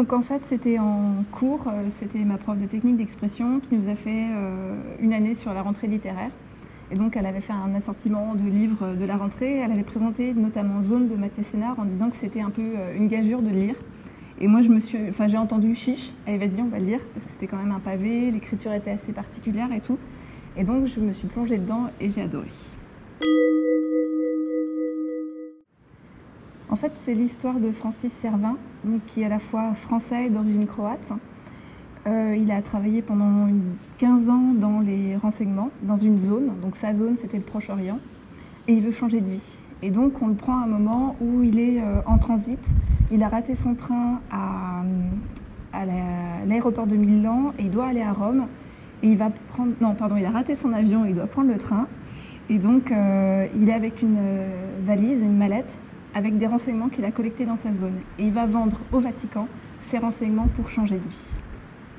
Donc en fait, c'était en cours, c'était ma prof de technique d'expression qui nous a fait une année sur la rentrée littéraire. Et donc elle avait fait un assortiment de livres de la rentrée. Elle avait présenté notamment Zone de Mathias Sénard en disant que c'était un peu une gageure de le lire. Et moi, j'ai entendu chiche, allez vas-y, on va le lire, parce que c'était quand même un pavé, l'écriture était assez particulière et tout. Et donc je me suis plongée dedans et j'ai adoré. En fait, c'est l'histoire de Francis Servin, qui est à la fois français et d'origine croate. Il a travaillé pendant 15 ans dans les renseignements, dans une zone. Donc sa zone, c'était le Proche-Orient. Et il veut changer de vie. Et donc on le prend à un moment où il est en transit. Il a raté son train à l'aéroport de Milan et il doit aller à Rome. Et il a raté son avion et il doit prendre le train. Et donc il est avec une valise, une mallette, avec des renseignements qu'il a collectés dans sa zone. Et il va vendre au Vatican ces renseignements pour changer de vie.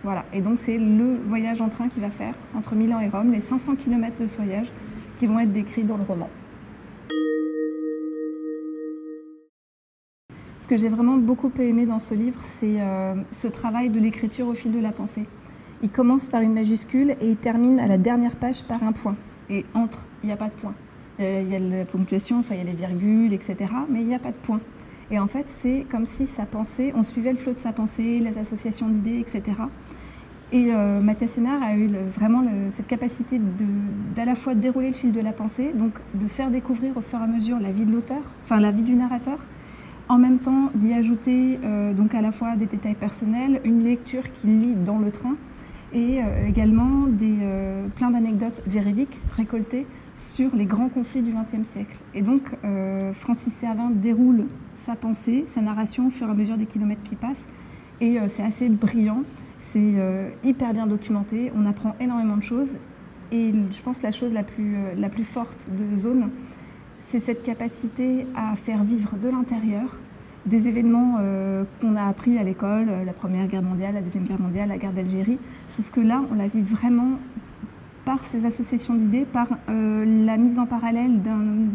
Voilà, et donc c'est le voyage en train qu'il va faire entre Milan et Rome, les 500 km de ce voyage qui vont être décrits dans le roman. Ce que j'ai vraiment beaucoup aimé dans ce livre, c'est ce travail de l'écriture au fil de la pensée. Il commence par une majuscule et il termine à la dernière page par un point. Et entre, il n'y a pas de point. Il y a la ponctuation, enfin, il y a les virgules, etc. Mais il n'y a pas de point. Et en fait, c'est comme si sa pensée, on suivait le flot de sa pensée, les associations d'idées, etc. Et Mathias Sénard a eu vraiment cette capacité d'à la fois dérouler le fil de la pensée, donc de faire découvrir au fur et à mesure la vie de l'auteur, enfin la vie du narrateur, en même temps d'y ajouter donc à la fois des détails personnels, une lecture qu'il lit dans le train, et également plein d'anecdotes véridiques récoltées sur les grands conflits du XXe siècle. Et donc Francis Servin déroule sa pensée, sa narration au fur et à mesure des kilomètres qui passent, et c'est assez brillant, c'est hyper bien documenté, on apprend énormément de choses, et je pense que la chose la plus forte de Zone, c'est cette capacité à faire vivre de l'intérieur des événements qu'on a appris à l'école, la Première Guerre mondiale, la Deuxième Guerre mondiale, la guerre d'Algérie, sauf que là, on la vit vraiment par ces associations d'idées, par la mise en parallèle d'un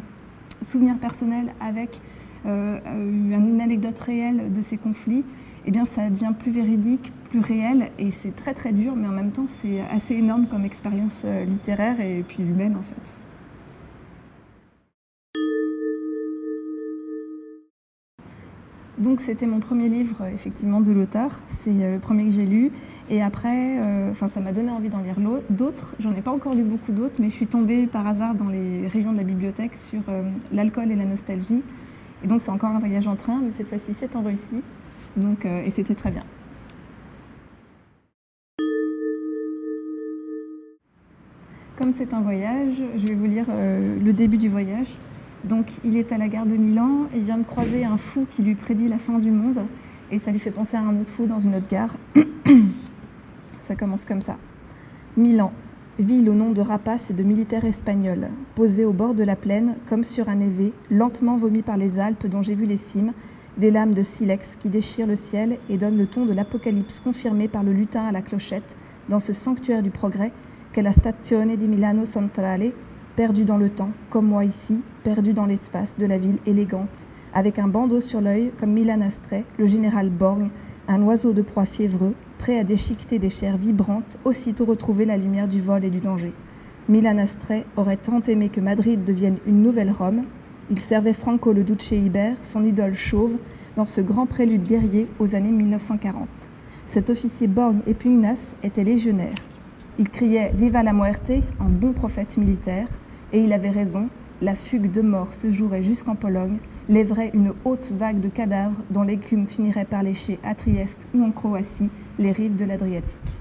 souvenir personnel avec une anecdote réelle de ces conflits. Eh bien, ça devient plus véridique, plus réel, et c'est très très dur, mais en même temps, c'est assez énorme comme expérience littéraire et puis humaine en fait. Donc c'était mon premier livre effectivement de l'auteur, c'est le premier que j'ai lu, et après ça m'a donné envie d'en lire d'autres. J'en ai pas encore lu beaucoup d'autres, mais je suis tombée par hasard dans les rayons de la bibliothèque sur l'alcool et la nostalgie, et donc c'est encore un voyage en train, mais cette fois-ci c'est en Russie, donc, et c'était très bien. Comme c'est un voyage, je vais vous lire le début du voyage. Donc il est à la gare de Milan, il vient de croiser un fou qui lui prédit la fin du monde, et ça lui fait penser à un autre fou dans une autre gare. Ça commence comme ça. Milan, ville au nom de rapaces et de militaires espagnols, posée au bord de la plaine, comme sur un évé, lentement vomi par les Alpes dont j'ai vu les cimes, des lames de silex qui déchirent le ciel et donnent le ton de l'apocalypse confirmé par le lutin à la clochette, dans ce sanctuaire du progrès qu'est la Stazione di Milano Centrale, perdu dans le temps, comme moi ici, perdu dans l'espace de la ville élégante, avec un bandeau sur l'œil comme Milan Astrée, le général Borgne, un oiseau de proie fiévreux, prêt à déchiqueter des chairs vibrantes, aussitôt retrouver la lumière du vol et du danger. Milan Astrée aurait tant aimé que Madrid devienne une nouvelle Rome. Il servait Franco le Duce Ibert, son idole chauve, dans ce grand prélude guerrier aux années 1940. Cet officier borgne et pugnace était légionnaire. Il criait « Viva la muerte » en bon prophète militaire, et il avait raison, la fugue de mort se jouerait jusqu'en Pologne, lèverait une haute vague de cadavres dont l'écume finirait par lécher à Trieste ou en Croatie les rives de l'Adriatique.